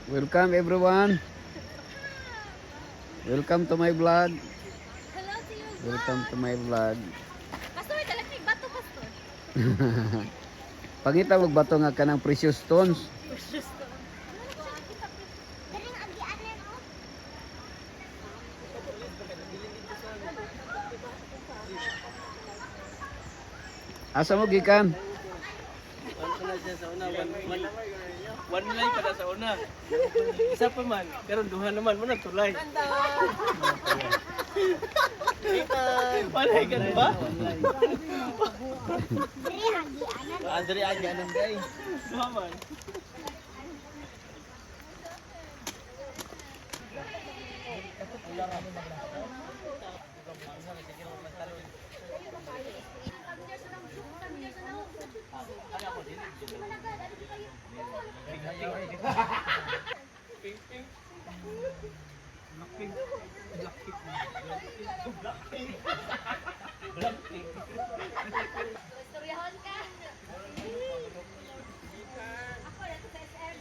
Welcome everyone. Welcome to my vlog. Hello to you. Welcome to my vlog. Pastor, dalagay bato, Pastor. Pangita mo bato nga kanang precious stones. Precious to. Asa mo gikan? One line pada sa una. Isa pa man, pero duha naman mo tulay. Palay ka ba? Andre aja nang guys. Duha man. Istoryahon ka. Ako, nato sa SM.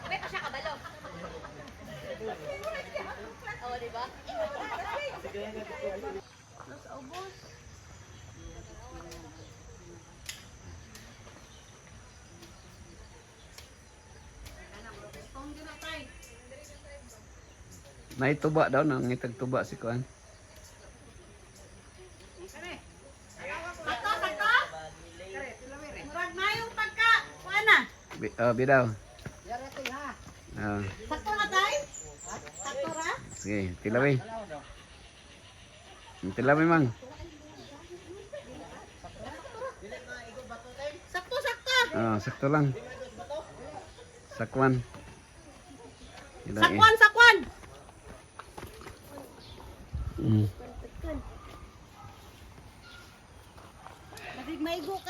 May pa siya kabalo. Oo, diba? Mas ubos. Naituba daw nang ngitag tuba si Kuan. Murag na yung pagka, kuana. Bidaw. Sakto na tayo? Sakto ra? Sige, tilawi. Tilawi mang. Sakto, sakto. Sakto lang. Sakwan. Sakwan, sakwan.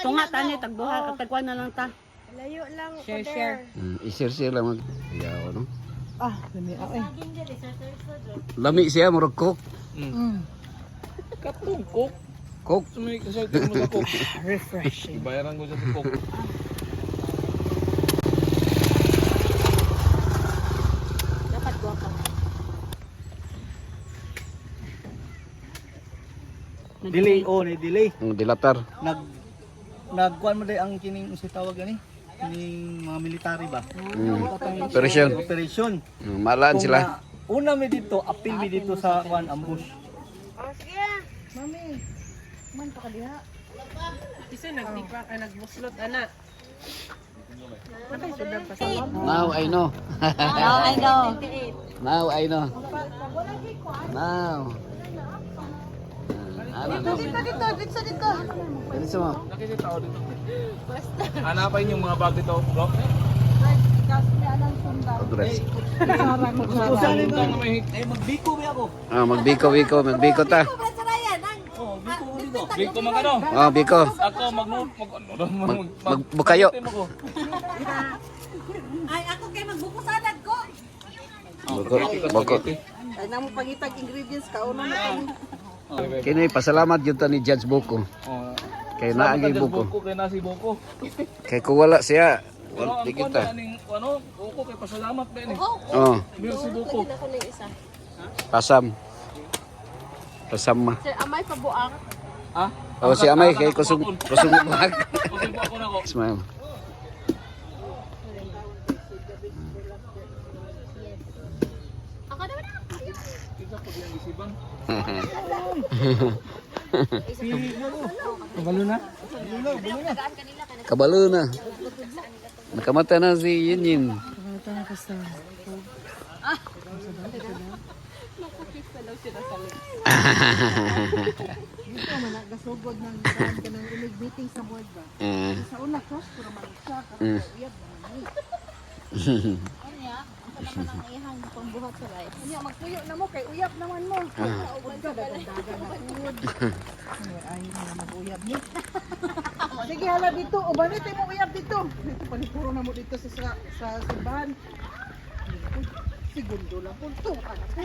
Tunga tani tagduha tagkuan na lang ta. Layo lang. Share. I-share lang mag. Yaw no. Dami ako eh. Lami siya murag cook. Katong cook. Cook. Sumay kasal mo sa cook. Refreshing. Ibayaran ko sa cook. Dapat gua pa. Delay ni delay. Dilatar. Nagkuan mo day ang kining si tawag gani. Kining mga military ba? Operation. Operation. Malaan Kung sila. Una mi dito, apil mi dito sa kuan ambush. Sige. Mami. Man pa kadiha. Isa nagbuslot ana. Nakay sudan pa sa Now I know. Now I know. Now I know. Now. Ano? Dito. Ano sa mo? Nakita tao dito. Hanapin yung mga bag dito, bro. Address. Usanin ka na may magbiko ba ako? Magbiko. Magbiko ta. Oh, biko mo dito. Biko man ano? Biko. Ako Magbukayo. Ay ako kay magbukusanad ko. Bako. Ay namo pangitag ingredients ka una na. Kini pasalamat jud ta ni Judge Boko. Oh. Kay naagi Boko. Kay nasi boko. Kay kung wala siya, Pero wala ang kita. ano, boko kay pasalamat ba ni? Oh, Bil si boko. Ako na isa. pasam. Pasam ma. Sir, amay pabuang. Ha? Oh, si Amay kay kusog buhag. Kusog ako na ko. Smile. Ako naman. Kita pag yung isiban. Kabalo na. Nagaan kanila ka na. Kabalo na. Nakamata na si Yin. Ito man nagasugod ng daan ka ng ilig meeting sa board ba. Sa una cross ko naman siya karon uyab naman ni. Anya, ako naman ang ihang pambuhat sa life. Anya magpuyo na mo kay uyab naman mo. Ugod ka dagan na food. Ay na mag-uyab ni. Sige hala dito, ubanit mo uyab dito. Dito panipuro na mo dito sa simbahan. Segundo lang po to, anak ko.